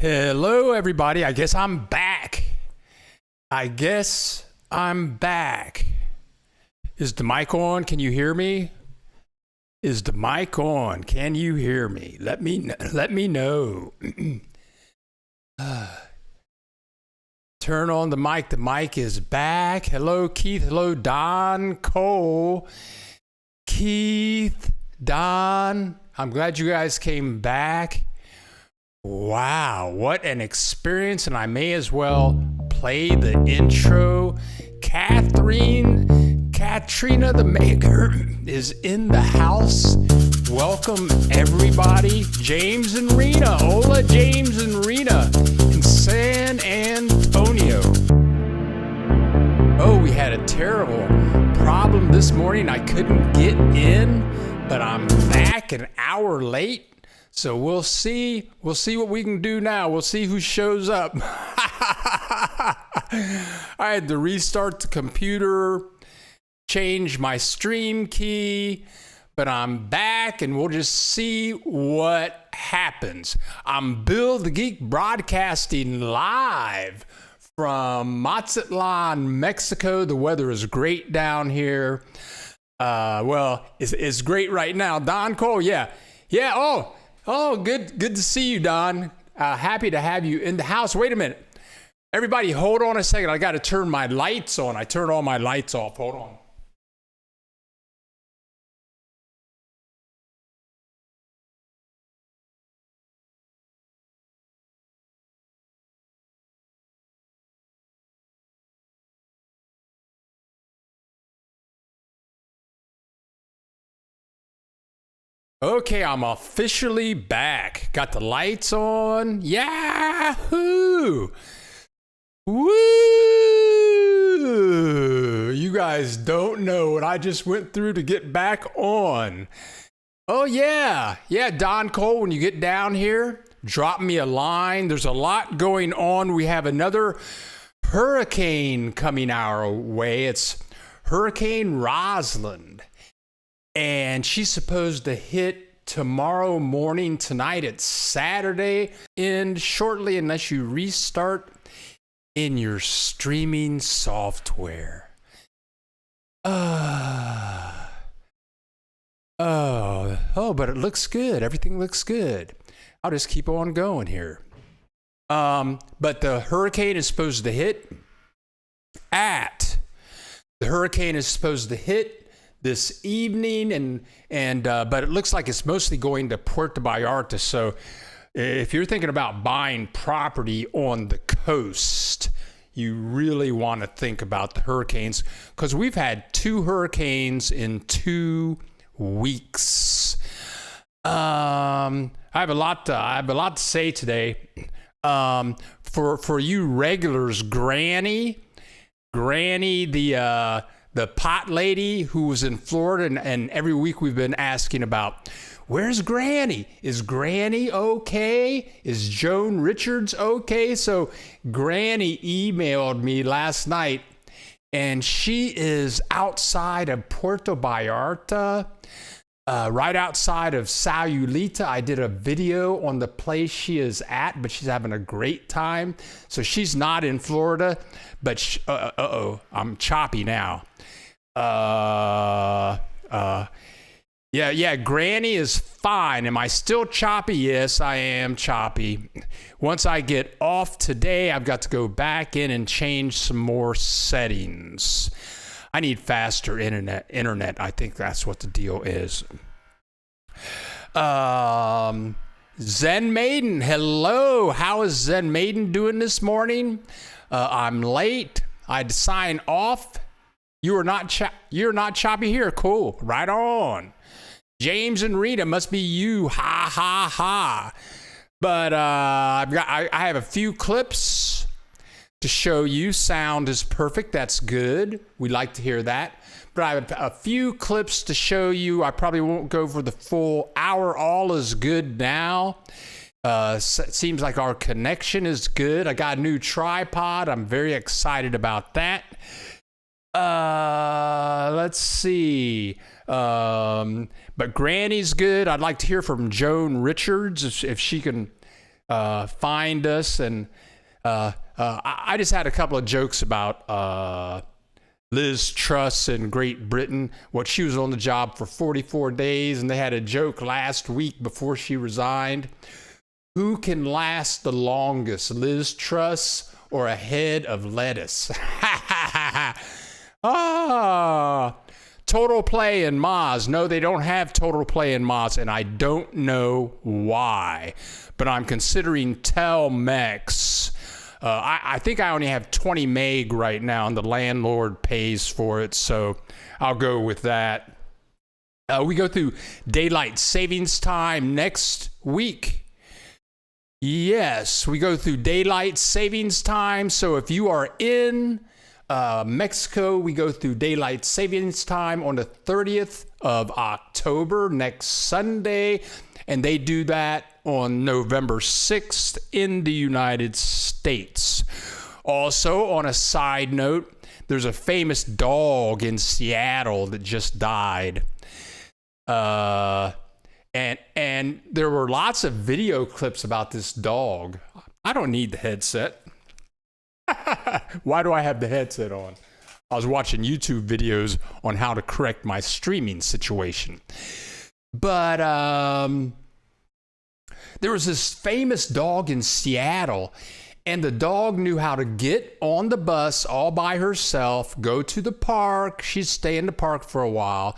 Hello, everybody. I guess I'm back. Is the mic on? Can you hear me? Is the mic on? Can you hear me? Let me know. Turn on the mic. The mic is back. Hello, Keith. Hello, Don, Cole. Keith, Don. I'm glad you guys came back. Wow, what an experience. And I may as well play the intro. Katrina the Maker is in the house. Welcome, everybody. James and Rena. Hola, James and Rena in San Antonio. Oh, we had a terrible problem this morning. I couldn't get in, but I'm back an hour late. So we'll see what we can do now. We'll see who shows up. I had to restart the computer, change my stream key, but I'm back and we'll just see what happens. I'm Bill the Geek broadcasting live from Mazatlan, Mexico. The weather is great down here. It's great right now. Don Cole, yeah. Oh, good to see you, Don. Happy to have you in the house. Wait a minute. Everybody, hold on a second. I got to turn my lights on. I turned all my lights off. Hold on. Okay, I'm officially back. Got the lights on. Yahoo! Woo! You guys don't know what I just went through to get back on. Oh, yeah. Yeah, Don Cole, when you get down here, drop me a line. There's a lot going on. We have another hurricane coming our way. It's Hurricane Rosalind. And she's supposed to hit tomorrow morning. Tonight it's Saturday. End shortly unless you restart in your streaming software. But it looks good. Everything looks good. I'll just keep on going here. But the hurricane is supposed to hit this evening, but it looks like it's mostly going to Puerto Vallarta. So if you're thinking about buying property on the coast, you really want to think about the hurricanes, because we've had 2 hurricanes in 2 weeks. I have a lot to say today. For you regulars, Granny, the pot lady who was in Florida, and every week we've been asking about, where's Granny? Is Granny okay? Is Joan Richards okay? So Granny emailed me last night, and she is outside of Puerto Vallarta, right outside of Sayulita. I did a video on the place she is at, but she's having a great time. So she's not in Florida, but I'm choppy now. Granny is fine. Am I still choppy? Yes, I am choppy. Once I get off today, I've got to go back in and change some more settings. I need faster internet. I think that's what the deal is. Zen Maiden, hello. How is Zen Maiden doing this morning? I'm late. I had to sign off. You're not choppy here. Cool. Right on. James and Rita, must be you. Ha ha ha. But I have a few clips to show you. Sound is perfect. That's good. We like to hear that. But I have a few clips to show you. I probably won't go for the full hour. All is good now. Seems like our connection is good. I got a new tripod. I'm very excited about that. Let's see. But Granny's good. I'd like to hear from Joan Richards if she can find us. And I just had a couple of jokes about Liz Truss in Great Britain. What, she was on the job for 44 days, and they had a joke last week before she resigned. Who can last the longest, Liz Truss or a head of lettuce? Total Play in Moz. No, they don't have Total Play in Moz, and I don't know why. But I'm considering Telmex. I think I only have 20 meg right now, and the landlord pays for it, so I'll go with that. We go through daylight savings time next week. Yes, we go through daylight savings time. So if you are in Mexico, we go through daylight savings time on the 30th of October, next Sunday. And they do that on November 6th in the United States. Also, on a side note, there's a famous dog in Seattle that just died. And there were lots of video clips about this dog. I don't need the headset. Why do I have the headset on? I was watching YouTube videos on how to correct my streaming situation. But there was this famous dog in Seattle, and the dog knew how to get on the bus all by herself, go to the park. She'd stay in the park for a while.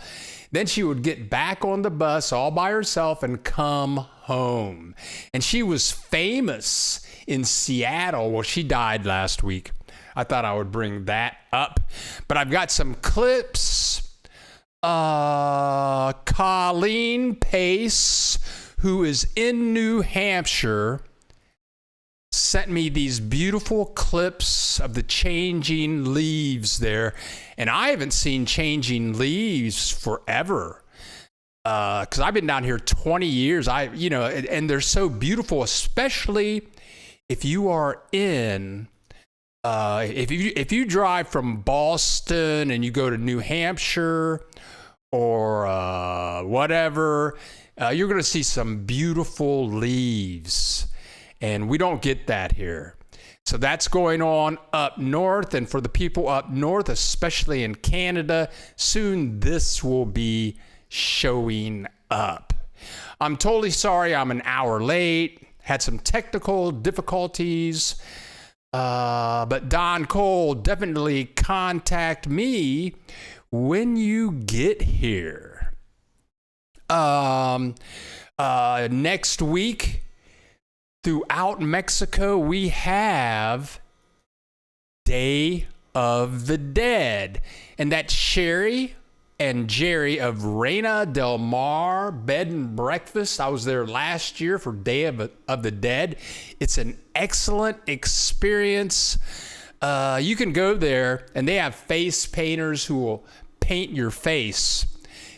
Then she would get back on the bus all by herself and come home. And she was famous in Seattle. Well, she died last week. I thought I would bring that up. But I've got some clips. Colleen Pace, who is in New Hampshire, sent me these beautiful clips of the changing leaves there. And I haven't seen changing leaves forever. Because I've been down here 20 years. And they're so beautiful, especially if you are in, if you drive from Boston and you go to New Hampshire or whatever, you're going to see some beautiful leaves. And we don't get that here. So that's going on up north. And for the people up north, especially in Canada, soon this will be showing up. I'm totally sorry I'm an hour late. Had some technical difficulties. But Don Cole, definitely contact me when you get here. Next week, throughout Mexico, we have Day of the Dead. And that's Sherry and Jerry of Reina del Mar Bed and Breakfast. I was there last year for Day of the Dead. It's an excellent experience. You can go there, and they have face painters who will paint your face.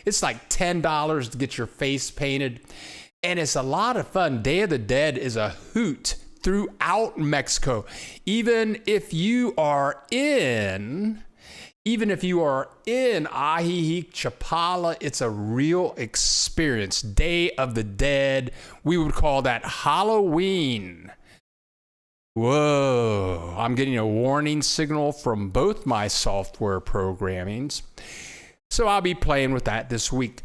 It's like $10 to get your face painted. And it's a lot of fun. Day of the Dead is a hoot throughout Mexico. Even if you are in Ajijic, Chapala, it's a real experience. Day of the Dead, we would call that Halloween. Whoa, I'm getting a warning signal from both my software programmings. So I'll be playing with that this week.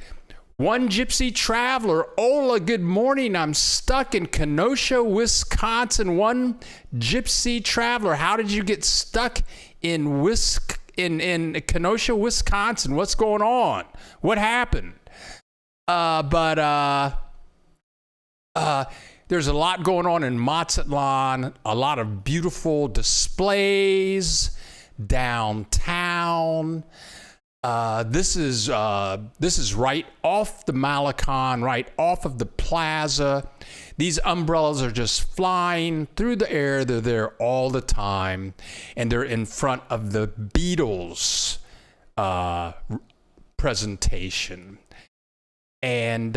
One gypsy traveler, Ola, good morning. I'm stuck in Kenosha, Wisconsin. One gypsy traveler, how did you get stuck in Kenosha, Wisconsin? What's going on? What happened? There's a lot going on in Mazatlan, a lot of beautiful displays downtown. This is right off the Malecon, right off of the plaza. These umbrellas are just flying through the air. They're there all the time, and they're in front of the Beatles presentation. And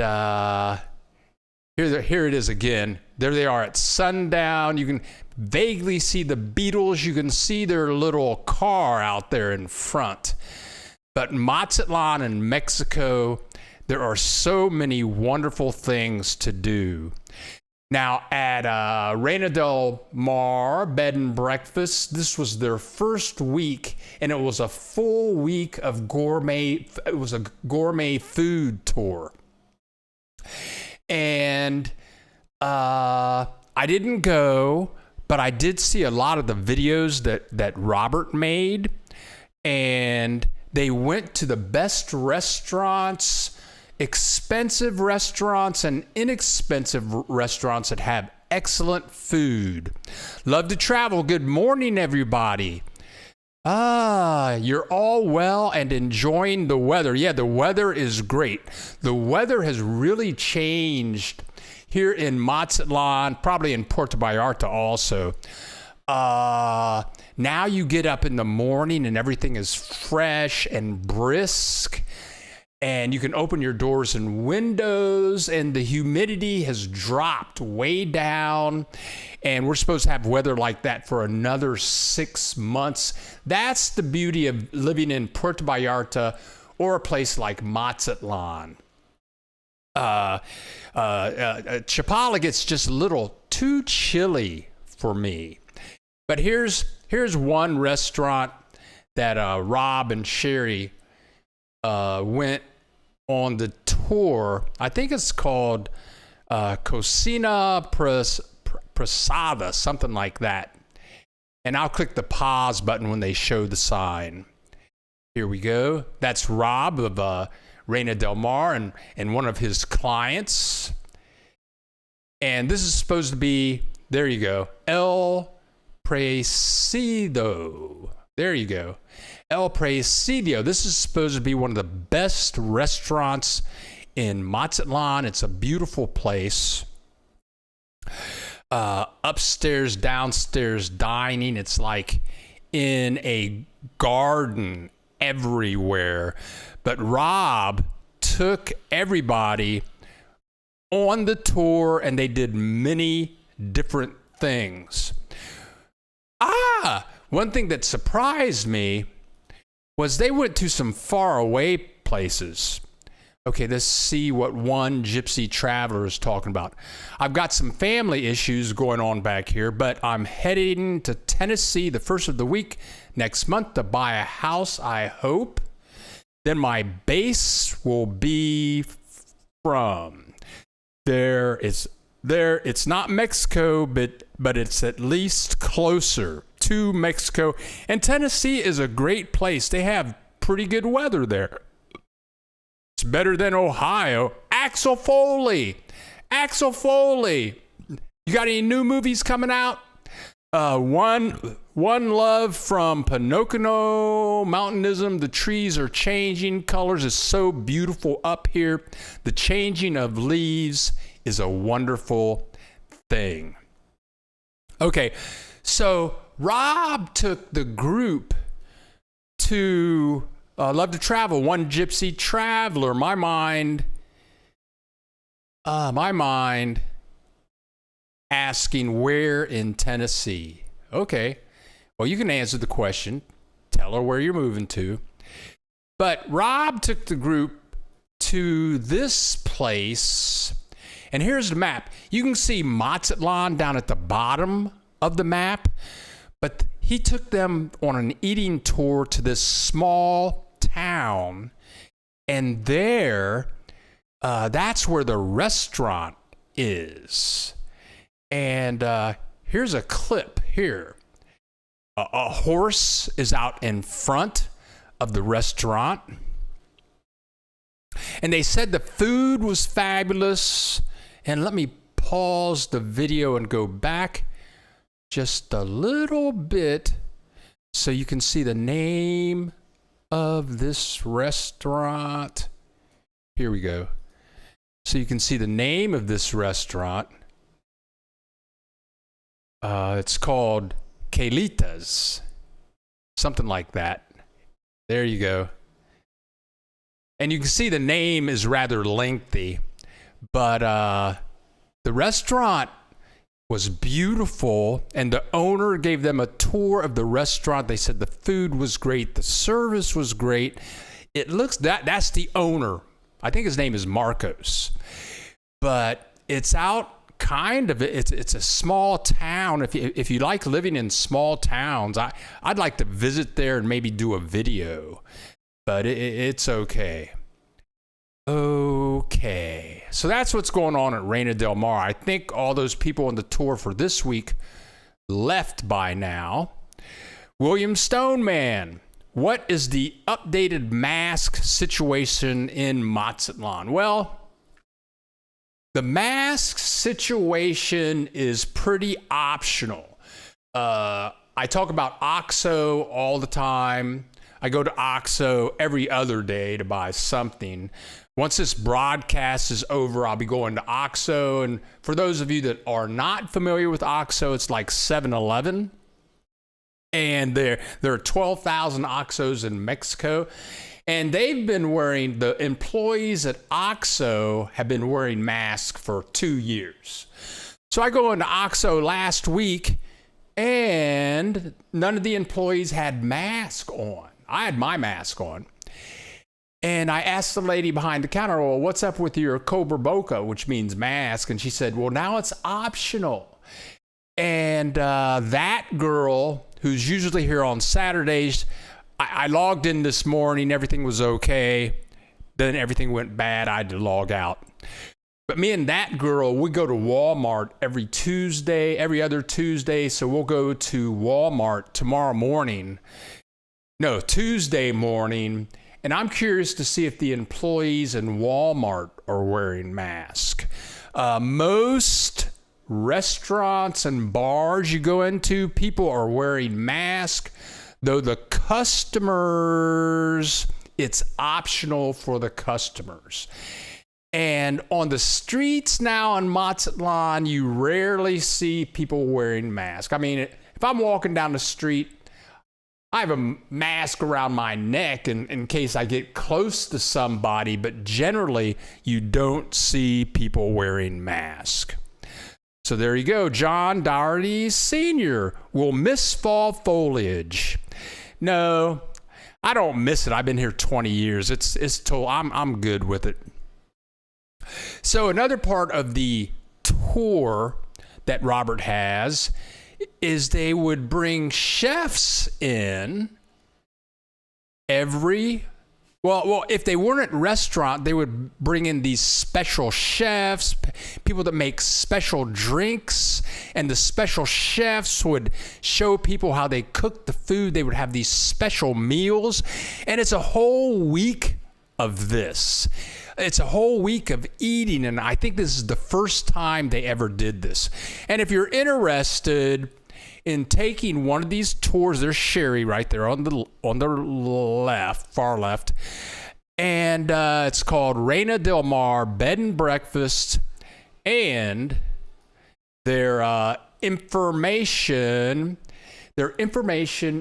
here it is again. There they are at sundown. You can vaguely see the Beatles. You can see their little car out there in front. But Mazatlan and Mexico, there are so many wonderful things to do. Now, at Reina Del Mar Bed and Breakfast, this was their first week, and it was a full week of gourmet. It was a gourmet food tour. And I didn't go, but I did see a lot of the videos that Robert made. And they went to the best restaurants, expensive restaurants and inexpensive restaurants that have excellent food. Love to travel. Good morning, everybody. You're all well and enjoying the weather. Yeah, the weather is great. The weather has really changed here in Mazatlan, probably in Puerto Vallarta also. Now you get up in the morning and everything is fresh and brisk. And you can open your doors and windows, and the humidity has dropped way down. And we're supposed to have weather like that for another 6 months. That's the beauty of living in Puerto Vallarta or a place like Mazatlan. Chapala gets just a little too chilly for me. But here's one restaurant that Rob and Sherry went on the tour. I think it's called Cocina Prasada, something like that. And I'll click the pause button when they show the sign. Here we go. That's Rob of Reina Del Mar and one of his clients. And this is supposed to be, there you go, El Presidio. There you go. El Presidio. This is supposed to be one of the best restaurants in Mazatlan. It's a beautiful place. Upstairs, downstairs dining. It's like in a garden everywhere. But Rob took everybody on the tour and they did many different things. One thing that surprised me was they went to some faraway places. Okay, let's see what one gypsy traveler is talking about. I've got some family issues going on back here, but I'm heading to Tennessee the first of the week next month to buy a house, I hope. Then my base will be from there. It's not Mexico, but it's at least closer to Mexico. And Tennessee is a great place. They have pretty good weather there. It's better than Ohio. Axel Foley. You got any new movies coming out? One Love from Pinocchio, Mountainism. The trees are changing. Colors is so beautiful up here. The changing of leaves is a wonderful thing. Okay, so Rob took the group to Love to Travel, One Gypsy Traveler. My mind asking where in Tennessee. Okay, well, you can answer the question. Tell her where you're moving to. But Rob took the group to this place, and here's the map. You can see Mazatlan down at the bottom of the map, but he took them on an eating tour to this small town, and there, that's where the restaurant is. And here's a clip here. A horse is out in front of the restaurant. And they said the food was fabulous. And let me pause the video and go back just a little bit so you can see the name of this restaurant. Here we go. So you can see the name of this restaurant. It's called Kalitas, something like that. There you go. And you can see the name is rather lengthy, but the restaurant was beautiful, and the owner gave them a tour of the restaurant. They said the food was great, the service was great. It looks that's the owner. I think his name is Marcos. But it's out kind of. It's a small town. If you like living in small towns, I'd like to visit there and maybe do a video, but it's okay. Okay, so that's what's going on at Reina Del Mar. I think all those people on the tour for this week left by now. William Stoneman, what is the updated mask situation in Mazatlan? Well, the mask situation is pretty optional. I talk about OXXO all the time. I go to OXXO every other day to buy something. Once this broadcast is over, I'll be going to OXXO. And for those of you that are not familiar with OXXO, it's like 7-Eleven. And there are 12,000 OXXOs in Mexico. And they've been wearing, the employees at OXXO have been wearing masks for 2 years. So I go into OXXO last week, and none of the employees had masks on. I had my mask on. And I asked the lady behind the counter, well, what's up with your Cobra Boca, which means mask? And she said, well, now it's optional. And that girl, who's usually here on Saturdays, I logged in this morning, everything was okay. Then everything went bad, I had to log out. But me and that girl, we go to Walmart every other Tuesday. So we'll go to Walmart Tuesday morning. And I'm curious to see if the employees in Walmart are wearing masks. Most restaurants and bars you go into, people are wearing masks, though the customers, it's optional for the customers. And on the streets now in Mazatlan, you rarely see people wearing masks. I mean, if I'm walking down the street, I have a mask around my neck in case I get close to somebody, but generally you don't see people wearing masks. So there you go. John Doherty Sr. will miss fall foliage. No, I don't miss it. I've been here 20 years. I'm good with it. So another part of the tour that Robert has is they would bring chefs in if they weren't at restaurant, they would bring in these special chefs, people that make special drinks, and the special chefs would show people how they cook the food. They would have these special meals, and it's a whole week of this. It's a whole week of eating, and I think this is the first time they ever did this. And if you're interested in taking one of these tours, there's Sherry right there on the left, far left, and it's called Reina Del Mar Bed and Breakfast, and their information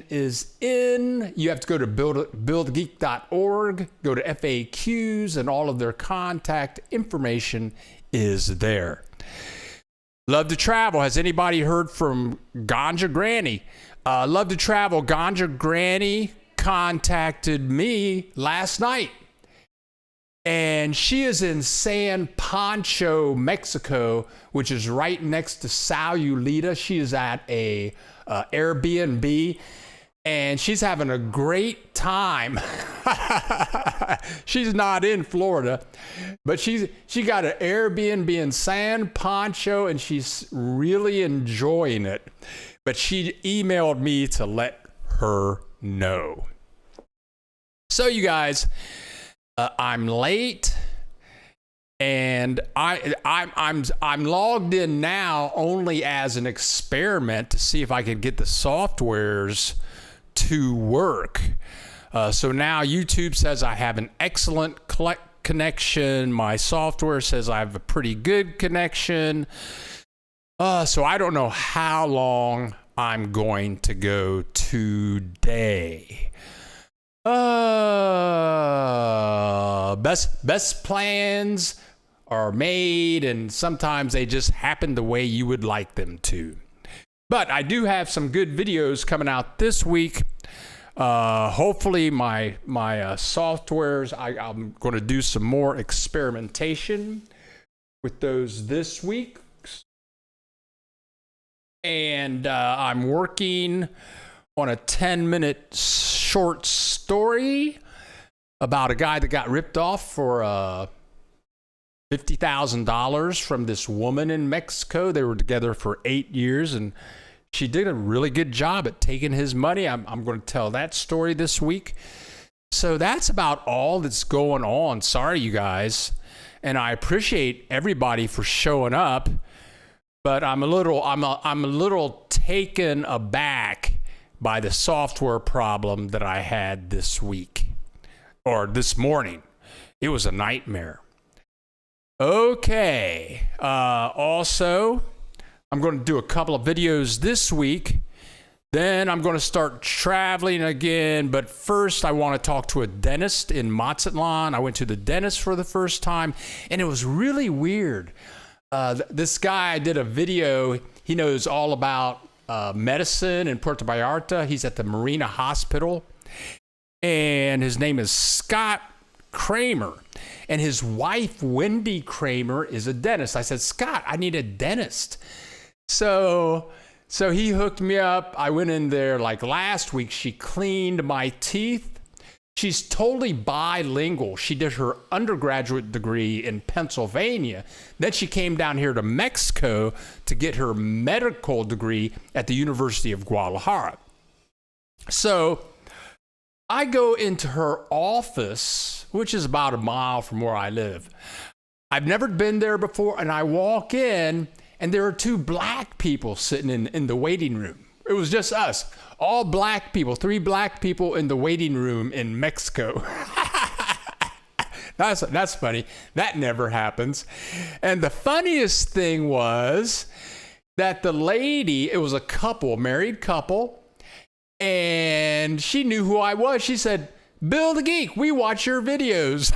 is in, you have to go to buildgeek.org, go to FAQs, and all of their contact information is there. Love to Travel. Has anybody heard from Ganja Granny? Love to Travel. Ganja Granny contacted me last night. And she is in San Pancho, Mexico, which is right next to Sayulita. She is at a Airbnb, and she's having a great time. She's not in Florida, but she got an Airbnb in San Pancho, and she's really enjoying it. But she emailed me to let her know. So you guys, I'm late, and I'm logged in now only as an experiment to see if I could get the softwares to work. So now YouTube says I have an excellent connection. My software says I have a pretty good connection. So I don't know how long I'm going to go today. Best plans are made, and sometimes they just happen the way you would like them to. But I do have some good videos coming out this week. Hopefully my softwares, I'm going to do some more experimentation with those this week. and I'm working on a 10-minute short story about a guy that got ripped off for $50,000 from this woman in Mexico. They were together for 8 years, and she did a really good job at taking his money. I'm going to tell that story this week. So that's about all that's going on. Sorry, you guys. And I appreciate everybody for showing up, but I'm a little taken aback by the software problem that I had this week or this morning. It was a nightmare. Okay. Also, I'm going to do a couple of videos this week. Then I'm going to start traveling again. But first, I want to talk to a dentist in Mazatlan. I went to the dentist for the first time, and it was really weird. This guy, I did a video. He knows all about medicine in Puerto Vallarta. He's at the Marina Hospital, and his name is Scott Kramer. And his wife, Wendy Kramer, is a dentist. I said, Scott, I need a dentist. So he hooked me up. I went in there like last week. She cleaned my teeth. She's totally bilingual. She did her undergraduate degree in Pennsylvania. Then she came down here to Mexico to get her medical degree at the University of Guadalajara. So I go into her office, which is about a mile from where I live. I've never been there before, and I walk in, and there are two black people sitting in the waiting room. It was just us, all black people, 3 black people in the waiting room in Mexico. That's funny. That never happens. And the funniest thing was that the lady, it was a couple, married couple, and she knew who I was. She said, Bill the Geek, we watch your videos.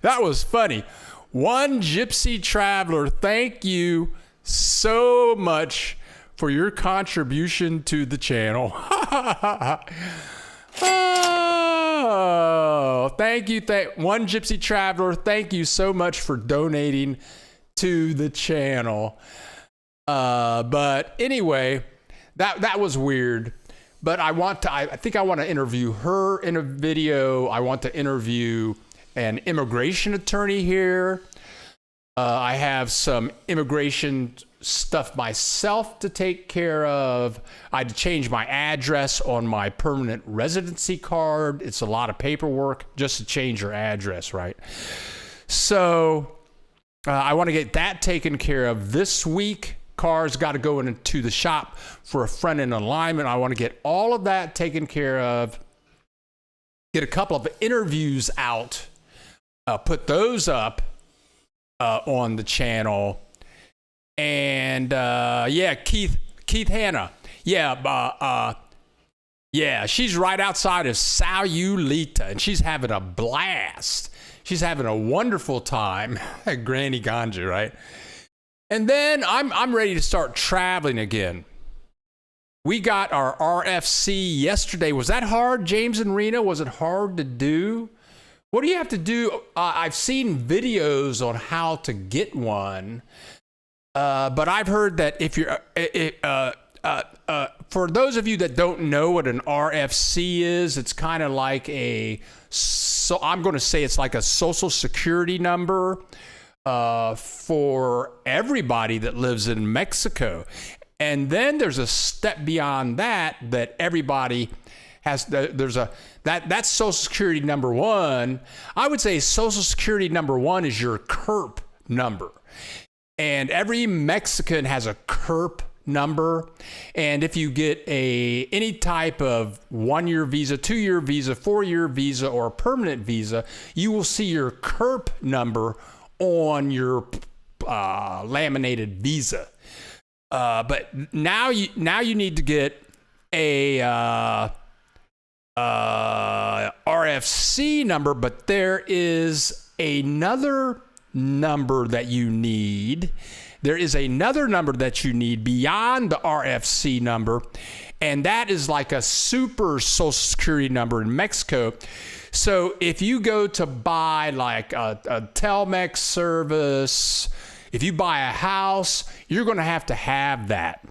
That was funny. One gypsy traveler, thank you so much for your contribution to the channel. Oh, thank you. One gypsy traveler, thank you so much for donating to the channel. But anyway, that was weird. But I think I want to interview her in a video. I want to interview an immigration attorney here. I have some immigration stuff myself to take care of. I had to change my address on my permanent residency card. It's a lot of paperwork just to change your address, right? So I want to get that taken care of this week. Car's got to go into the shop for a front end alignment. I want to get all of that taken care of. Get a couple of interviews out. Put those up on the channel. And Keith Hanna. Yeah, she's right outside of Sayulita, and she's having a blast. She's having a wonderful time at Granny Ganja, right? And then I'm ready to start traveling again. We got our RFC yesterday. Was that hard, James and Rena? Was it hard to do? What do you have to do? I've seen videos on how to get one, but I've heard that if you're, for those of you that don't know what an RFC is, it's kind of like I'm going to say it's like a social security number for everybody that lives in Mexico. And then there's a step beyond that everybody has. That's Social Security number 1. I would say Social Security number 1 is your CURP number. And every Mexican has a CURP number. And if you get any type of 1-year visa, 2-year visa, 4-year visa, or a permanent visa, you will see your CURP number on your laminated visa. But now you need to get a RFC number, but there is another number that you need. There is another number that you need beyond the RFC number, and that is like a super Social Security number in Mexico. So if you go to buy like a Telmex service, If you buy a house, you're going to have that.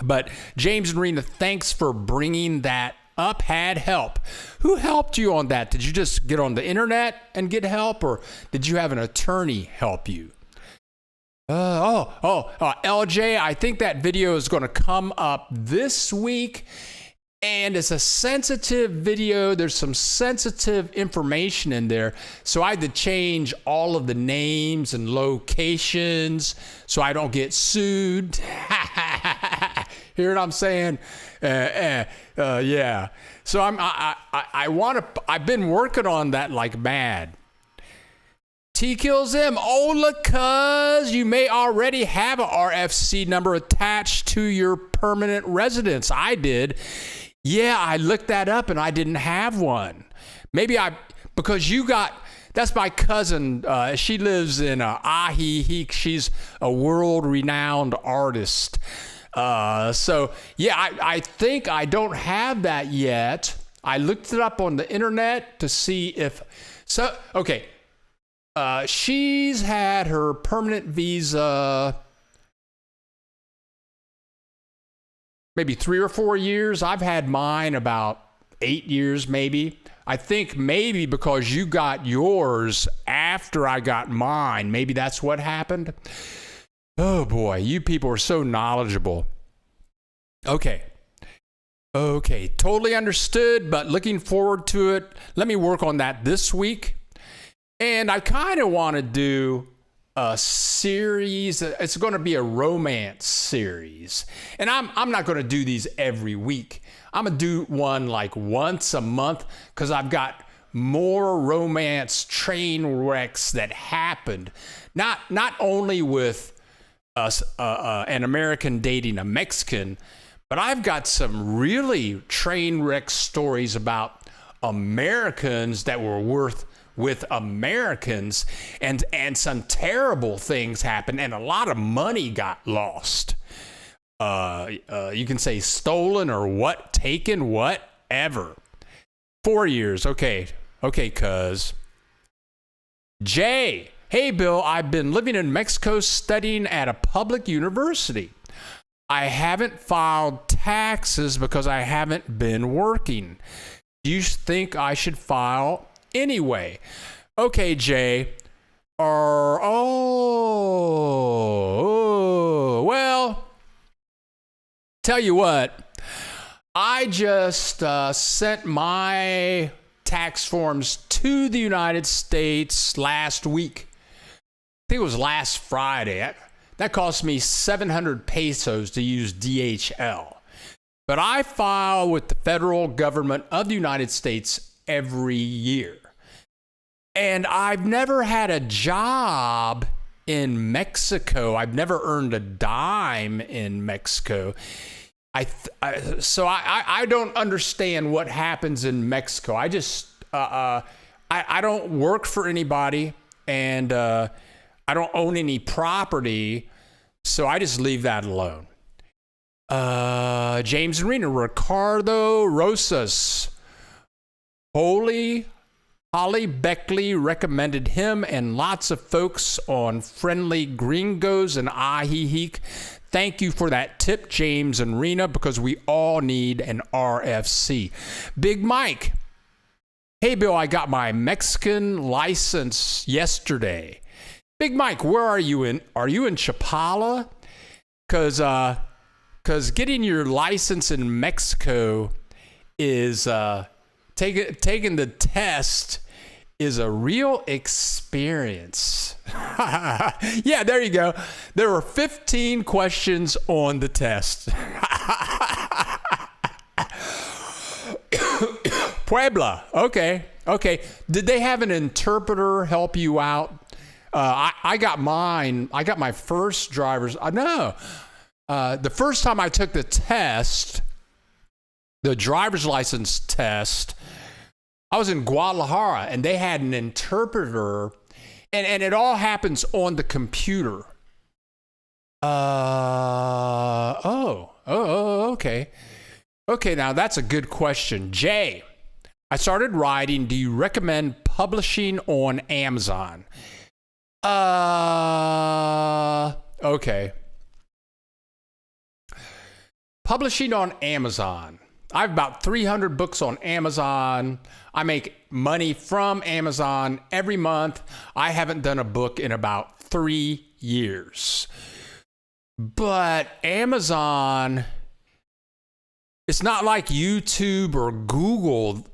But James and Rena, thanks for bringing that up. Had help. Who helped you on that? Did you just get on the internet and get help, or did you have an attorney help you? LJ, I think that video is going to come up this week, and it's a sensitive video. There's some sensitive information in there, so I had to change all of the names and locations so I don't get sued. Hear what I'm saying? Yeah. So I've been working on that like mad. T kills M. Ola, cuz you may already have a RFC number attached to your permanent residence. I did. Yeah, I looked that up and I didn't have one. Because you got, that's my cousin. She lives in Ahihi. She's a world-renowned artist. So yeah, I think I don't have that yet. I looked it up on the internet to see if, okay. She's had her permanent visa maybe 3 or 4 years. I've had mine about 8 years, maybe. I think maybe because you got yours after I got mine, maybe that's what happened. Oh boy, you people are so knowledgeable. Okay, totally understood, but looking forward to it. Let me work on that this week. And I kind of want to do a series. It's going to be a romance series. And I'm not going to do these every week. I'm going to do one like once a month because I've got more romance train wrecks that happened. Not only with an American dating a Mexican, but I've got some really train wreck stories about Americans that were with Americans, and some terrible things happened, and a lot of money got lost. You can say stolen or taken, whatever. 4 years, okay, cuz. Jay, hey Bill, I've been living in Mexico studying at a public university. I haven't filed taxes because I haven't been working. Do you think I should file anyway? Okay, Jay. Well, tell you what, I just sent my tax forms to the United States last week. I think it was last Friday. That cost me 700 pesos to use DHL. But I file with the federal government of the United States every year. And I've never had a job in Mexico. I've never earned a dime in Mexico. So I don't understand what happens in Mexico. I just, I don't work for anybody, and I don't own any property, so I just leave that alone. James and Rena, Ricardo Rosas, Holly Beckley recommended him and lots of folks on Friendly Gringos and Ahihi. Thank you for that tip, James and Rena, because we all need an RFC. Big Mike, hey Bill, I got my Mexican license yesterday. Big Mike, where are you in? Are you in Chapala? Because getting your license in Mexico is taking the test is a real experience. Yeah, there you go. There were 15 questions on the test. Puebla. Okay. Did they have an interpreter help you out? I got mine. I got my first driver's. No. The first time I took the test, the driver's license test, I was in Guadalajara, and they had an interpreter, and it all happens on the computer. Okay. Okay, now that's a good question. Jay, I started writing. Do you recommend publishing on Amazon? Okay. Publishing on Amazon. I have about 300 books on Amazon. I make money from Amazon every month. I haven't done a book in about 3 years. But Amazon, it's not like YouTube or Google.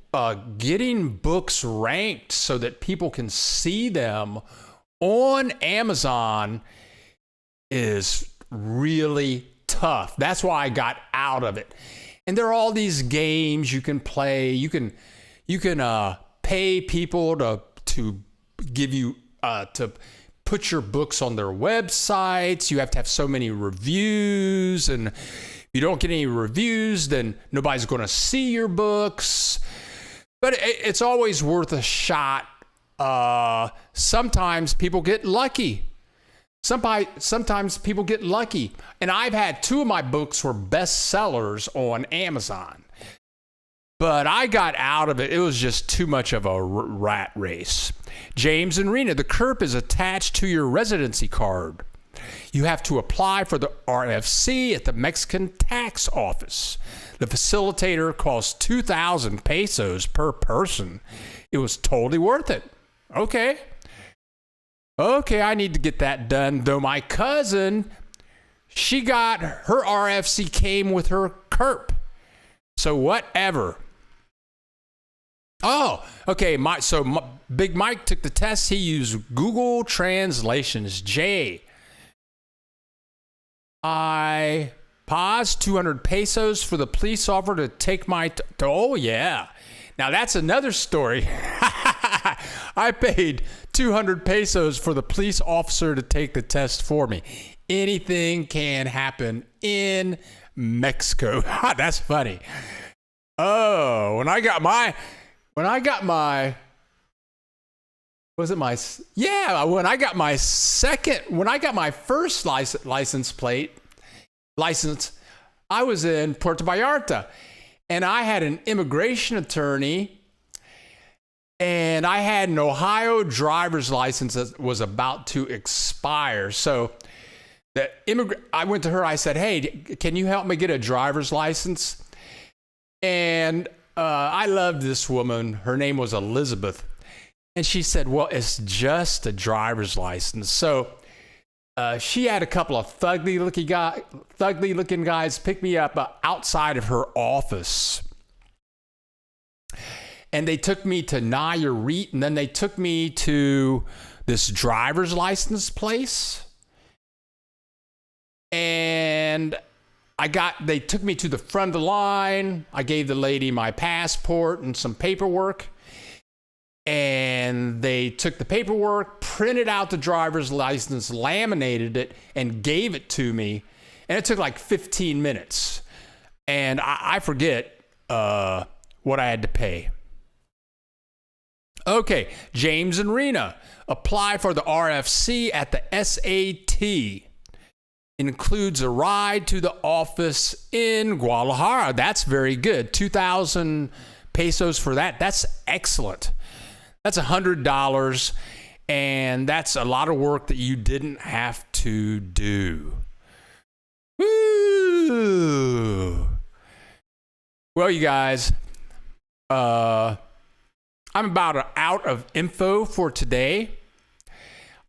Getting books ranked so that people can see them on Amazon is really tough. That's why I got out of it. And there are all these games you can play. You can pay people to give you to put your books on their websites. You have to have so many reviews, and if you don't get any reviews, then nobody's going to see your books. But it's always worth a shot. Sometimes people get lucky. Sometimes people get lucky. And I've had 2 of my books were bestsellers on Amazon. But I got out of it. It was just too much of a rat race. James and Rena, the CURP is attached to your residency card. You have to apply for the RFC at the Mexican tax office. The facilitator costs 2,000 pesos per person. It was totally worth it. Okay, I need to get that done. Though my cousin, she got her RFC came with her CURP. So whatever. Oh, okay. Big Mike took the test. He used Google Translations. I paused 200 pesos for the police officer to take my... oh, yeah. Now, that's another story. I paid 200 pesos for the police officer to take the test for me. Anything can happen in Mexico. That's funny. Oh, when I got my first license, I was in Puerto Vallarta, and I had an immigration attorney, and I had an Ohio driver's license that was about to expire. So I went to her, I said, hey, can you help me get a driver's license? And I loved this woman. Her name was Elizabeth. And she said, well, it's just a driver's license. So she had a couple of thugly looking guys pick me up outside of her office. And they took me to Nayarit, and then they took me to this driver's license place. And they took me to the front of the line. I gave the lady my passport and some paperwork. And they took the paperwork, printed out the driver's license, laminated it, and gave it to me. And it took like 15 minutes. And I forget what I had to pay. Okay, James and Rena, apply for the RFC at the SAT. Includes a ride to the office in Guadalajara. That's very good. 2,000 pesos for that. That's excellent. That's $100, and that's a lot of work that you didn't have to do. Woo! Well, you guys, I'm about out of info for today.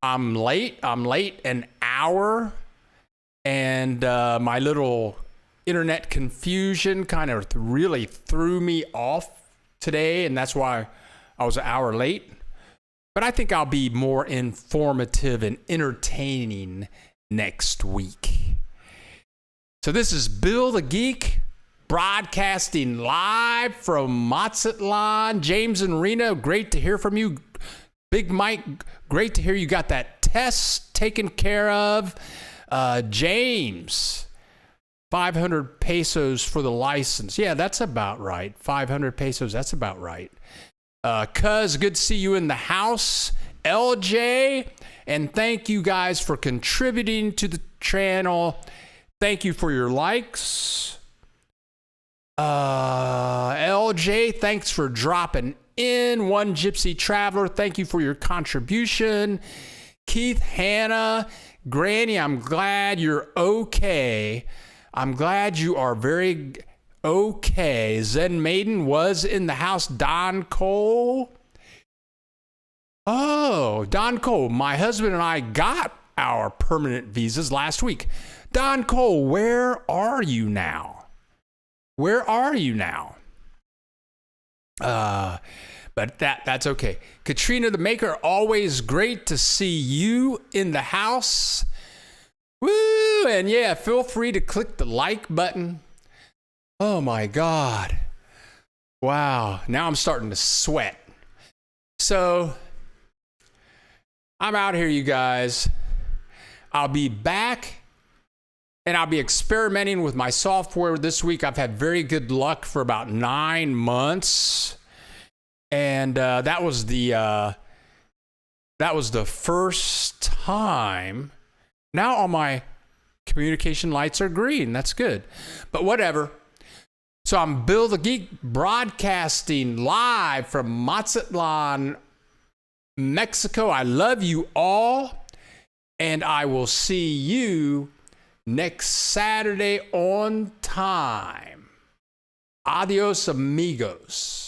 I'm late an hour, and my little internet confusion kind of really threw me off today, and that's why I was an hour late. But I think I'll be more informative and entertaining next week. So this is Bill the Geek, broadcasting live from Mazatlan. James and Rena, great to hear from you. Big Mike, great to hear you got that test taken care of. James, 500 pesos for the license. Yeah, that's about right. 500 pesos, that's about right. Cuz, good to see you in the house. LJ, and thank you guys for contributing to the channel. Thank you for your likes. LJ, thanks for dropping in. One Gypsy Traveler, thank you for your contribution. Keith, Hannah, Granny, I'm glad you're okay. I'm glad you are very okay. Zen Maiden was in the house. Don Cole. Oh, Don Cole. My husband and I got our permanent visas last week. Don Cole, where are you now? Where are you now? But that's okay. Katrina the Maker, always great to see you in the house. Woo! And yeah, feel free to click the like button. Oh my God. Wow. Now I'm starting to sweat. So I'm out here, you guys. I'll be back and I'll be experimenting with my software this week. I've had very good luck for about 9 months. And that was the first time. Now all my communication lights are green. That's good. But whatever. So I'm Bill the Geek broadcasting live from Mazatlan, Mexico. I love you all. And I will see you next Saturday on time. Adios, amigos.